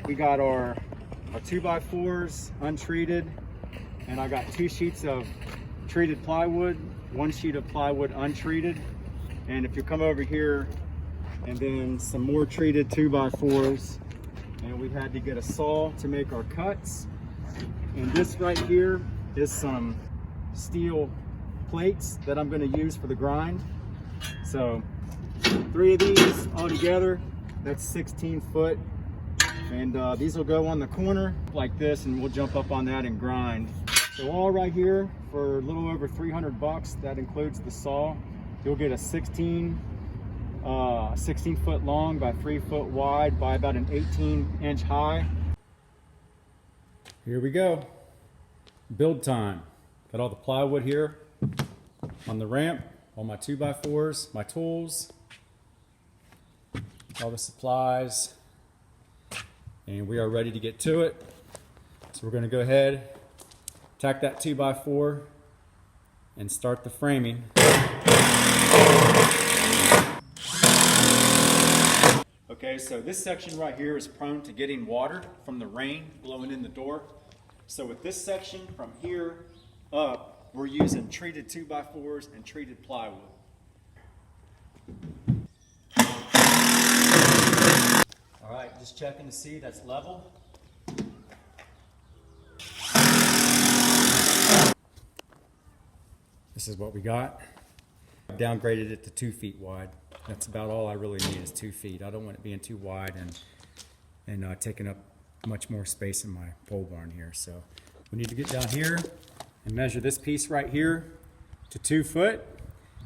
We got our 2x4s untreated, and I got 2 sheets of treated plywood, 1 sheet of plywood untreated. And if you come over here, and then some more treated 2x4s, and we had to get a saw to make our cuts. And this right here is some steel plates that I'm going to use for the grind. So 3 of these all together, that's 16 foot. And these will go on the corner like this, and we'll jump up on that and grind. So all right here for a little over 300 bucks. That includes the saw. You'll get a 16 foot long by 3 foot wide by about an 18-inch high. Here we go. Build time. Got all the plywood here on the ramp, all my 2x4s, my tools, all the supplies, and we are ready to get to it. So we're going to go ahead, tack that 2x4 and start the framing. Okay, so this section right here is prone to getting water from the rain blowing in the door. So with this section from here up, we're using treated 2x4s and treated plywood. All right, just checking to see that's level. This is what we got. I've downgraded it to 2 feet wide. That's about all I really need is 2 feet. I don't want it being too wide and taking up much more space in my pole barn here. So we need to get down here and measure this piece right here to 2 foot.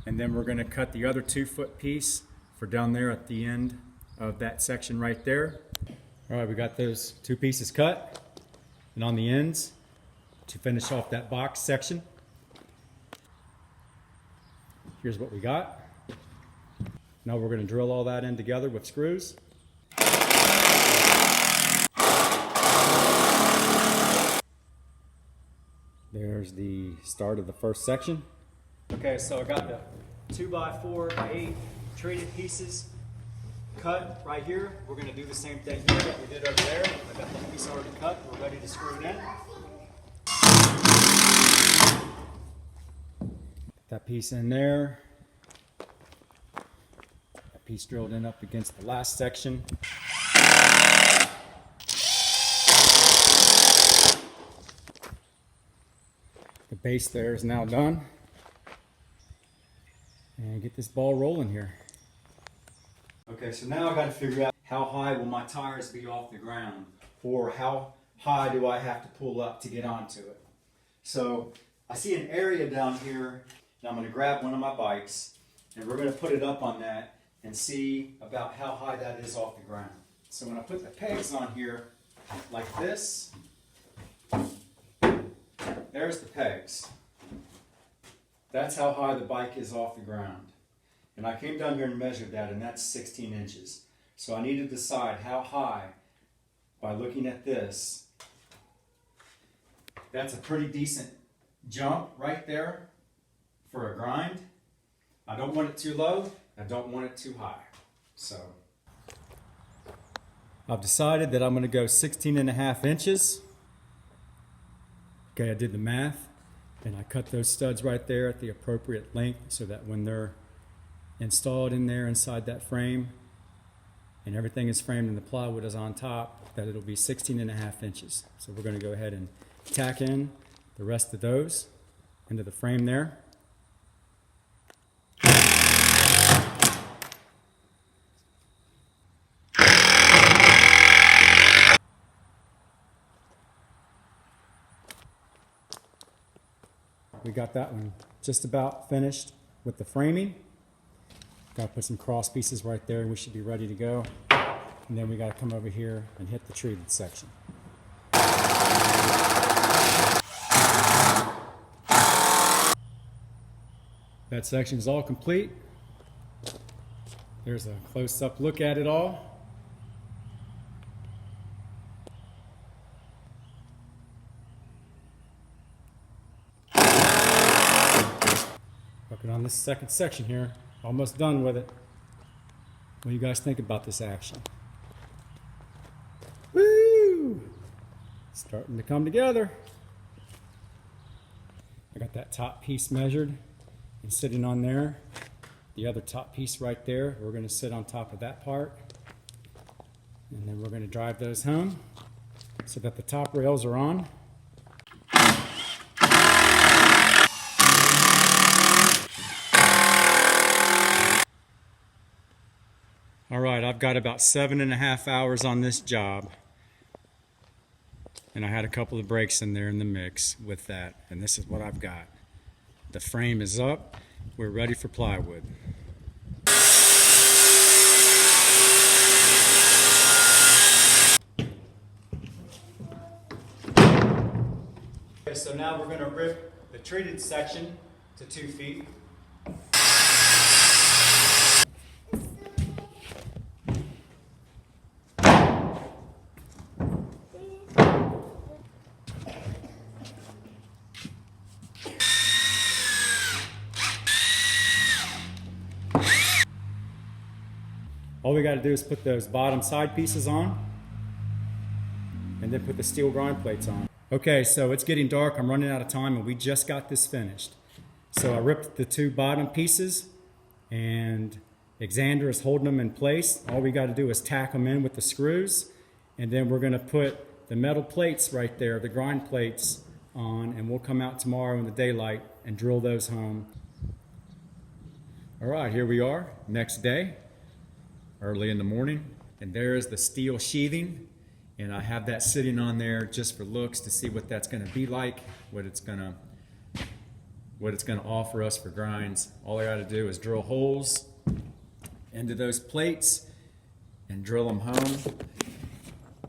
And then we're gonna cut the other 2 foot piece for down there at the end of that section right there. All right, we got those 2 pieces cut. And on the ends to finish off that box section. Here's what we got. Now we're going to drill all that in together with screws. There's the start of the first section. Okay, so I got the 2x4 treated pieces cut right here. We're going to do the same thing here that we did over there. I got that piece already cut. We're ready to screw it in. That piece in there. That piece drilled in up against the last section. The base there is now done. And get this ball rolling here. Okay, so now I got to figure out how high will my tires be off the ground, or how high do I have to pull up to get onto it. So I see an area down here. Now I'm going to grab one of my bikes and we're going to put it up on that and see about how high that is off the ground. So when I put the pegs on here like this, there's the pegs. That's how high the bike is off the ground. And I came down here and measured that, and that's 16 inches. So I need to decide how high by looking at this. That's a pretty decent jump right there for a grind. I don't want it too low, I don't want it too high. So I've decided that I'm going to go 16.5 inches. Okay, I did the math and I cut those studs right there at the appropriate length so that when they're installed in there inside that frame and everything is framed and the plywood is on top, that it'll be 16.5 inches. So we're going to go ahead and tack in the rest of those into the frame there. We got that one just about finished with the framing. Got to put some cross pieces right there and we should be ready to go. And then we got to come over here and hit the treated section. That section is all complete. There's a close-up look at it all. Working on this second section here. Almost done with it. What do you guys think about this action? Woo! Starting to come together. I got that top piece measured and sitting on there. The other top piece right there, we're going to sit on top of that part. And then we're going to drive those home so that the top rails are on. All right, I've got about 7.5 hours on this job. And I had a couple of breaks in there in the mix with that. And this is what I've got. The frame is up. We're ready for plywood. Okay, so now we're going to rip the treated section to 2 feet. All we got to do is put those bottom side pieces on and then put the steel grind plates on. Okay, so it's getting dark. I'm running out of time and we just got this finished. So I ripped the 2 bottom pieces and Xander is holding them in place. All we got to do is tack them in with the screws, and then we're going to put the metal plates right there, the grind plates, on, and we'll come out tomorrow in the daylight and drill those home. All right, here we are, next day. Early in the morning, and there's the steel sheathing, and I have that sitting on there just for looks to see what that's going to be like, what it's going to offer us for grinds. All I got to do is drill holes into those plates and drill them home.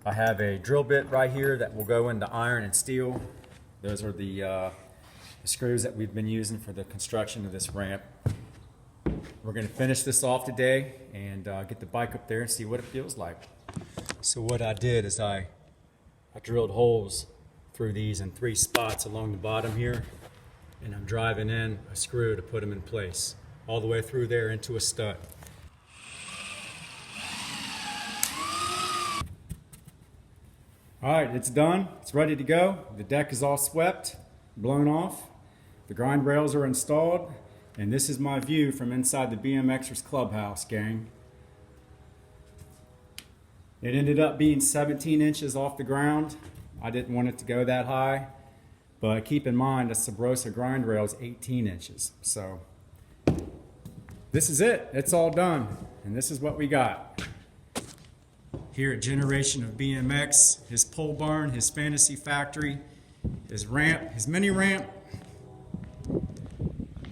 I have a drill bit right here that will go into iron and steel. Those are the screws that we've been using for the construction of this ramp. We're going to finish this off today and get the bike up there and see what it feels like. So what I did is I drilled holes through these in 3 spots along the bottom here, and I'm driving in a screw to put them in place all the way through there into a stud. All right, it's done. It's ready to go. The deck is all swept, blown off. The grind rails are installed. And this is my view from inside the BMXers Clubhouse, gang. It ended up being 17 inches off the ground. I didn't want it to go that high, but keep in mind a Sabrosa grind rail is 18 inches. So this is it. It's all done. And this is what we got. Here at Generation of BMX, his pole barn, his fantasy factory, his ramp, his mini ramp,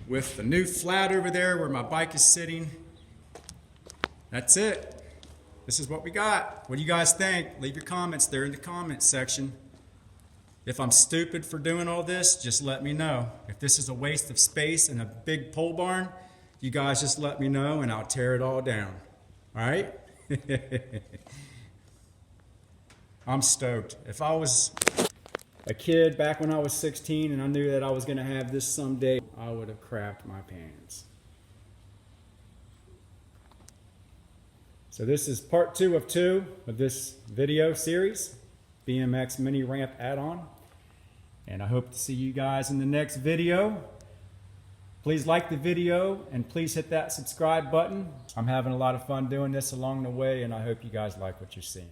with the new flat over there where my bike is sitting. That's it. This is what we got. What do you guys think? Leave your comments there in the comments section. If I'm stupid for doing all this, just let me know. If this is a waste of space and a big pole barn, you guys just let me know and I'll tear it all down. All right? I'm stoked. If I was a kid back when I was 16 and I knew that I was going to have this someday, I would have crapped my pants. So this is part 2 of 2 of this video series, BMX mini ramp add-on. And I hope to see you guys in the next video. Please like the video and please hit that subscribe button. I'm having a lot of fun doing this along the way, and I hope you guys like what you're seeing.